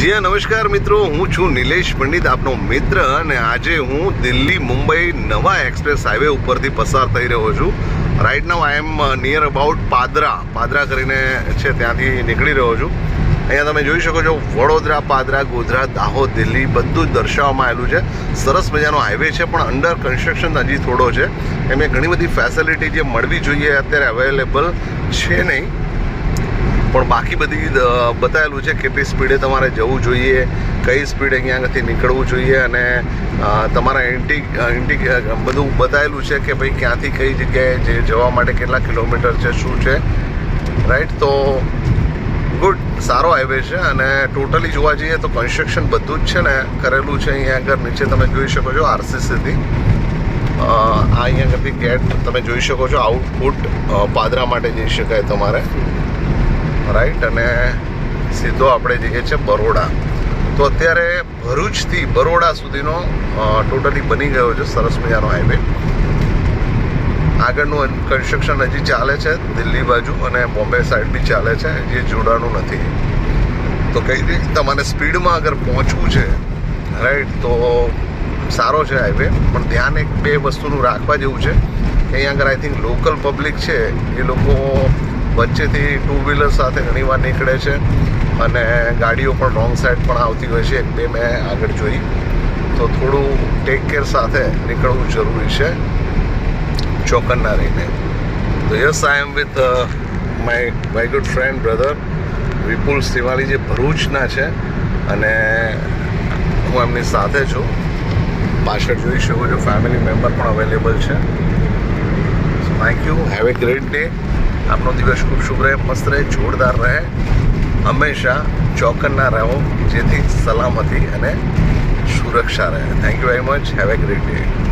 જી હા, નમસ્કાર મિત્રો, હું છું નિલેશ પંડિત, આપનો મિત્ર. અને આજે હું દિલ્હી મુંબઈ નવા એક્સપ્રેસ હાઈવે ઉપરથી પસાર થઈ રહ્યો છું. Right now I am near about Padra કરીને છે, ત્યાંથી નીકળી રહ્યો છું. અહીંયા તમે જોઈ શકો છો વડોદરા, પાદરા, ગોધરા, દાહોદ, દિલ્હી બધું જ દર્શાવવામાં આવેલું છે. સરસ મજાનો હાઈવે છે, પણ અંડર કન્સ્ટ્રક્શન હજી થોડો છે. એમને ઘણી બધી ફેસિલિટી જે મળવી જોઈએ અત્યારે અવેલેબલ છે નહીં, પણ બાકી બધી બતાવેલું છે. કેટલી સ્પીડે તમારે જવું જોઈએ, કઈ સ્પીડે અહીંયા આગળથી નીકળવું જોઈએ, અને તમારા બધું બતાવેલું છે કે ભાઈ ક્યાંથી કઈ જગ્યાએ જે જવા માટે કેટલા કિલોમીટર છે, શું છે. રાઈટ, તો ગુડ, સારો હાઈવે છે. અને ટોટલી જોવા જઈએ તો કન્સ્ટ્રક્શન બધું જ છે ને કરેલું છે. અહીંયા આગળ નીચે તમે જોઈ શકો છો આરસીસીથી અહીંયા આગળથી ગેટ તમે જોઈ શકો છો. આઉટપુટ પાદરા માટે જઈ શકાય તમારે. રાઈટ, અને સીધો આપણે જઈએ છીએ બરોડા. તો અત્યારે ભરૂચથી બરોડા સુધીનો ટોટલી બની ગયો છે સરસ મજાનો હાઈવે. આગળનું કન્સ્ટ્રક્શન હજી ચાલે છે દિલ્હી બાજુ, અને બોમ્બે સાઈડ બી ચાલે છે, જે જોડાણું નથી. તો કઈ રીતે તમારે સ્પીડમાં અગર પહોંચવું છે, રાઈટ, તો સારો છે હાઈવે. પણ ધ્યાન એક બે વસ્તુનું રાખવા જેવું છે કે અહીંયા આગળ આઈ થિંક લોકલ પબ્લિક છે, એ લોકો વચ્ચેથી ટુ વ્હીલર સાથે ઘણીવાર નીકળે છે, અને ગાડીઓ પણ રોંગ સાઈડ પણ આવતી હોય છે. એક બે મેં આગળ જોઈ. તો થોડું ટેક કેર સાથે નીકળવું જરૂરી છે, ચોકન્ના રહીને. તો yes, I am with my good friend brother Vipul Shrivali, જે ભરૂચના છે, અને હું એમની સાથે છું. પાછળ જોઈ શકો છો ફેમિલી મેમ્બર પણ અવેલેબલ છે. Thank you, have a great day. આપનો દિવસ ખૂબ શુભ રહે, મસ્ત રહે, જોરદાર રહે. હંમેશા ચોકન્ના રહો, જેથી સલામતી અને સુરક્ષા રહે. Thank you very much, have a great day.